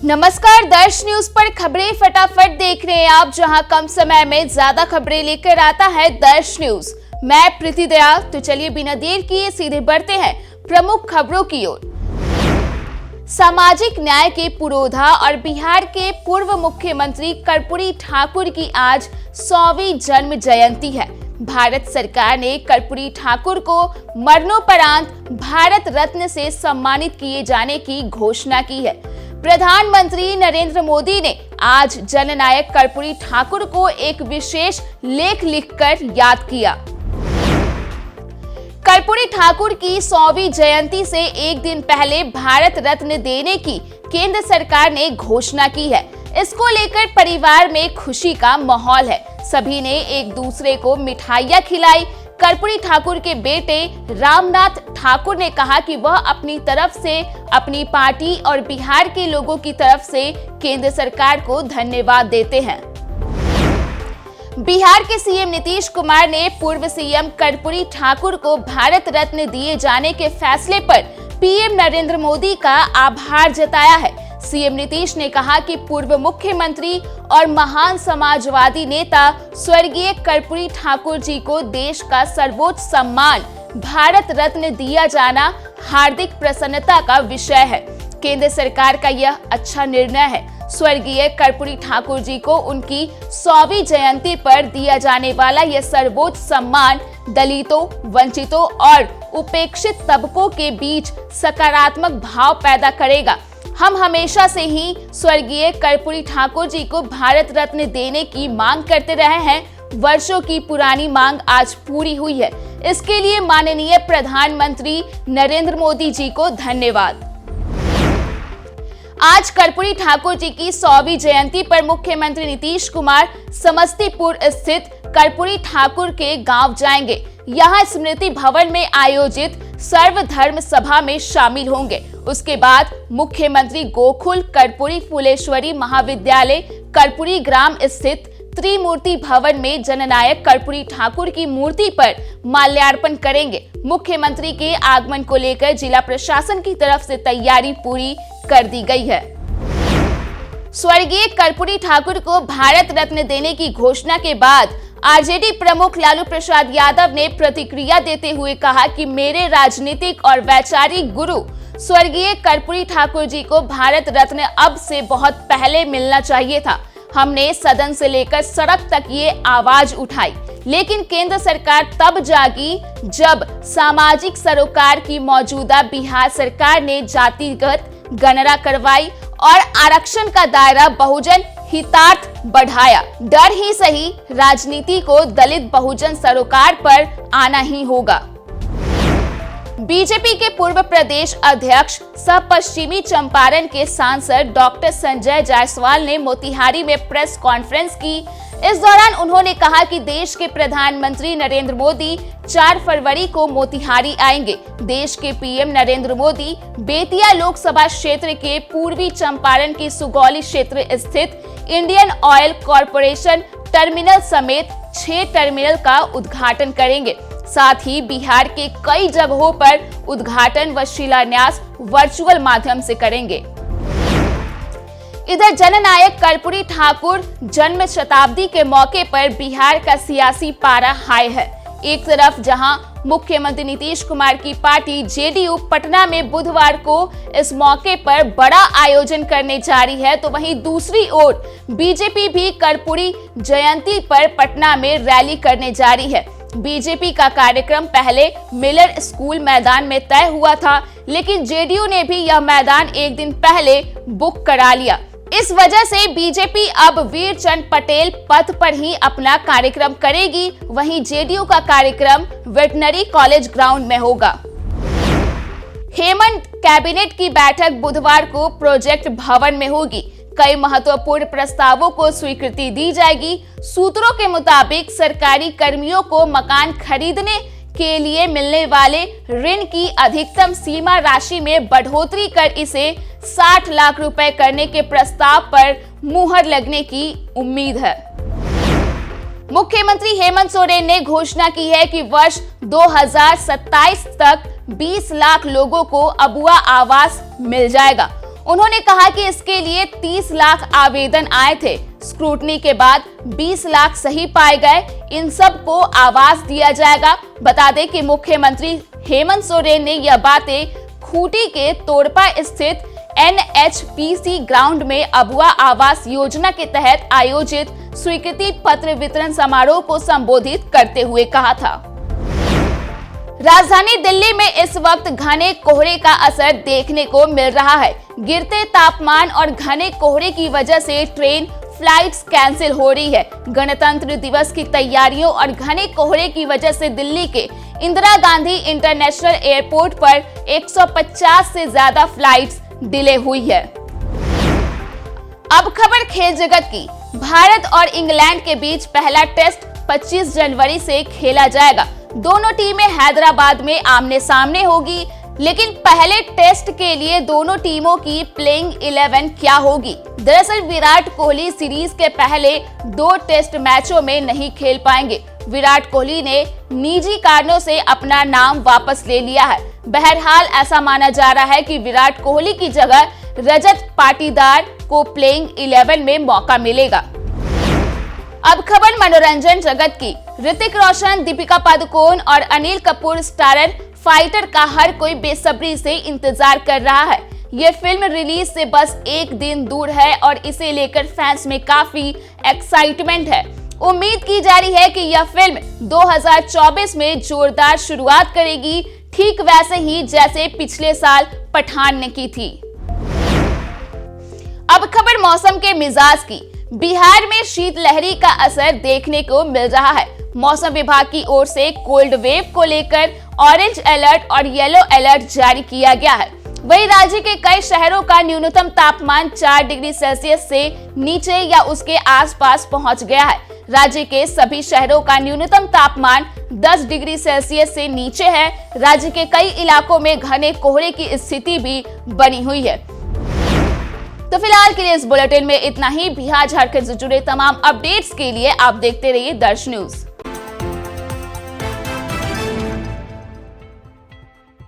नमस्कार, दर्श न्यूज पर खबरें फटाफट देख रहे हैं आप, जहां कम समय में ज्यादा खबरें लेकर आता है दर्श न्यूज। मैं प्रीति दयाल। तो चलिए बिना देर किए सीधे बढ़ते हैं प्रमुख खबरों की ओर। सामाजिक न्याय के पुरोधा और बिहार के पूर्व मुख्यमंत्री कर्पूरी ठाकुर की आज 100वीं जन्म जयंती है। भारत सरकार ने कर्पूरी ठाकुर को मरणोपरांत भारत रत्न से सम्मानित किए जाने की घोषणा की है। प्रधानमंत्री नरेंद्र मोदी ने आज जननायक कर्पूरी ठाकुर को एक विशेष लेख लिखकर याद किया। कर्पूरी ठाकुर की 100वीं जयंती से एक दिन पहले भारत रत्न देने की केंद्र सरकार ने घोषणा की है। इसको लेकर परिवार में खुशी का माहौल है। सभी ने एक दूसरे को मिठाइयां खिलाई। कर्पूरी ठाकुर के बेटे रामनाथ ठाकुर ने कहा कि वह अपनी तरफ से, अपनी पार्टी और बिहार के लोगों की तरफ से केंद्र सरकार को धन्यवाद देते हैं। बिहार के सीएम नीतीश कुमार ने पूर्व सीएम कर्पूरी ठाकुर को भारत रत्न दिए जाने के फैसले पर पीएम नरेंद्र मोदी का आभार जताया है। सीएम नीतीश ने कहा कि पूर्व मुख्यमंत्री और महान समाजवादी नेता स्वर्गीय कर्पूरी ठाकुर जी को देश का सर्वोच्च सम्मान भारत रत्न दिया जाना हार्दिक प्रसन्नता का विषय है। केंद्र सरकार का यह अच्छा निर्णय है। स्वर्गीय कर्पूरी ठाकुर जी को उनकी 100वीं जयंती पर दिया जाने वाला यह सर्वोच्च सम्मान दलितों, वंचितों और उपेक्षित तबकों के बीच सकारात्मक भाव पैदा करेगा। हम हमेशा से ही स्वर्गीय कर्पूरी ठाकुर जी को भारत रत्न देने की मांग करते रहे हैं। वर्षों की पुरानी मांग आज पूरी हुई है। इसके लिए माननीय प्रधानमंत्री नरेंद्र मोदी जी को धन्यवाद। आज कर्पूरी ठाकुर जी की 100वीं जयंती पर मुख्यमंत्री नीतीश कुमार समस्तीपुर स्थित कर्पूरी ठाकुर के गांव जाएंगे। यहां स्मृति भवन में आयोजित सर्वधर्म सभा में शामिल होंगे। उसके बाद मुख्यमंत्री गोकुल कर्पूरी फुलेश्वरी महाविद्यालय कर्पूरी ग्राम स्थित त्रिमूर्ति भवन में जननायक कर्पूरी ठाकुर की मूर्ति पर माल्यार्पण करेंगे। मुख्यमंत्री के आगमन को लेकर जिला प्रशासन की तरफ से तैयारी पूरी कर दी गई है। स्वर्गीय कर्पूरी ठाकुर को भारत रत्न देने की घोषणा के बाद आरजेडी प्रमुख लालू प्रसाद यादव ने प्रतिक्रिया देते हुए कहा कि मेरे राजनीतिक और वैचारिक गुरु स्वर्गीय कर्पूरी ठाकुर जी को भारत रत्न अब से बहुत पहले मिलना चाहिए था। हमने सदन से लेकर सड़क तक ये आवाज उठाई, लेकिन केंद्र सरकार तब जागी जब सामाजिक सरोकार की मौजूदा बिहार सरकार ने जातिगत गणना करवाई और आरक्षण का दायरा बहुजन हितार्थ बढ़ाया। डर ही सही, राजनीति को दलित बहुजन सरोकार पर आना ही होगा। बीजेपी के पूर्व प्रदेश अध्यक्ष सह पश्चिमी चंपारण के सांसद डॉक्टर संजय जायसवाल ने मोतिहारी में प्रेस कॉन्फ्रेंस की। इस दौरान उन्होंने कहा कि देश के प्रधानमंत्री नरेंद्र मोदी 4 फरवरी को मोतिहारी आएंगे। देश के पीएम नरेंद्र मोदी बेतिया लोकसभा क्षेत्र के पूर्वी चंपारण की सुगौली क्षेत्र स्थित इंडियन ऑयल कॉरपोरेशन टर्मिनल समेत 6 टर्मिनल का उद्घाटन करेंगे। साथ ही बिहार के कई जगहों पर उद्घाटन व शिलान्यास वर्चुअल माध्यम से करेंगे। इधर जननायक कर्पूरी ठाकुर जन्म शताब्दी के मौके पर बिहार का सियासी पारा हाई है। एक तरफ जहां मुख्यमंत्री नीतीश कुमार की पार्टी जेडीयू पटना में बुधवार को इस मौके पर बड़ा आयोजन करने जा रही है, तो वहीं दूसरी ओर बीजेपी भी कर्पूरी जयंती पर पटना में रैली करने जा रही है। बीजेपी का कार्यक्रम पहले मिलर स्कूल मैदान में तय हुआ था, लेकिन जेडीयू ने भी यह मैदान एक दिन पहले बुक करा लिया। इस वजह से बीजेपी अब वीरचंद पटेल पथ पर ही अपना कार्यक्रम करेगी। वहीं जेडीयू का कार्यक्रम वेटनरी कॉलेज ग्राउंड में होगा। हेमंत कैबिनेट की बैठक बुधवार को प्रोजेक्ट भवन में होगी। कई महत्वपूर्ण प्रस्तावों को स्वीकृति दी जाएगी। सूत्रों के मुताबिक सरकारी कर्मियों को मकान खरीदने के लिए मिलने वाले ऋण की अधिकतम सीमा राशि में बढ़ोतरी कर इसे 60 लाख रुपए करने के प्रस्ताव पर मुहर लगने की उम्मीद है। मुख्यमंत्री हेमंत सोरेन ने घोषणा की है कि वर्ष 2027 तक 20 लाख लोगों को अबुआ आवास मिल जाएगा। उन्होंने कहा कि इसके लिए 30 लाख आवेदन आए थे। स्क्रूटनी के बाद 20 लाख सही पाए गए। इन सब को आवास दिया जाएगा। बता दें कि मुख्यमंत्री हेमंत सोरेन ने यह बातें खूंटी के तोरपा स्थित NHPC ग्राउंड में अबुआ आवास योजना के तहत आयोजित स्वीकृति पत्र वितरण समारोह को संबोधित करते हुए कहा था। राजधानी दिल्ली में इस वक्त घने कोहरे का असर देखने को मिल रहा है। गिरते तापमान और घने कोहरे की वजह से ट्रेन फ्लाइट्स कैंसिल हो रही है। गणतंत्र दिवस की तैयारियों और घने कोहरे की वजह से दिल्ली के इंदिरा गांधी इंटरनेशनल एयरपोर्ट पर 150 से ज्यादा फ्लाइट्स डिले हुई है। अब खबर खेल जगत की। भारत और इंग्लैंड के बीच पहला टेस्ट 25 जनवरी से खेला जाएगा। दोनों टीमें हैदराबाद में आमने सामने होगी, लेकिन पहले टेस्ट के लिए दोनों टीमों की प्लेइंग 11 क्या होगी? दरअसल विराट कोहली सीरीज के पहले 2 टेस्ट मैचों में नहीं खेल पाएंगे। विराट कोहली ने निजी कारणों से अपना नाम वापस ले लिया है। बहरहाल ऐसा माना जा रहा है कि विराट कोहली की जगह रजत पाटीदार को प्लेइंग 11 में मौका मिलेगा। अब खबर मनोरंजन जगत की। ऋतिक रोशन, दीपिका पादुकोण और अनिल कपूर स्टारर फाइटर का हर कोई बेसब्री से इंतजार कर रहा है। ये फिल्म रिलीज से बस एक दिन दूर है और इसे लेकर फैंस में काफी एक्साइटमेंट है। उम्मीद की जा रही है कि यह फिल्म 2024 में जोरदार शुरुआत करेगी, ठीक वैसे ही जैसे पिछले साल पठान ने की थी। अब खबर मौसम के मिजाज की। बिहार में शीतलहरी का असर देखने को मिल रहा है। मौसम विभाग की ओर से कोल्ड वेव को लेकर ऑरेंज अलर्ट और येलो अलर्ट जारी किया गया है। वहीं राज्य के कई शहरों का न्यूनतम तापमान 4 डिग्री सेल्सियस से नीचे या उसके आसपास पहुंच गया है। राज्य के सभी शहरों का न्यूनतम तापमान 10 डिग्री सेल्सियस से नीचे है। राज्य के कई इलाकों में घने कोहरे की स्थिति भी बनी हुई है। तो फिलहाल के लिए इस बुलेटिन में इतना ही। बिहार झारखंड से जुड़े तमाम अपडेट्स के लिए आप देखते रहिए दर्श न्यूज।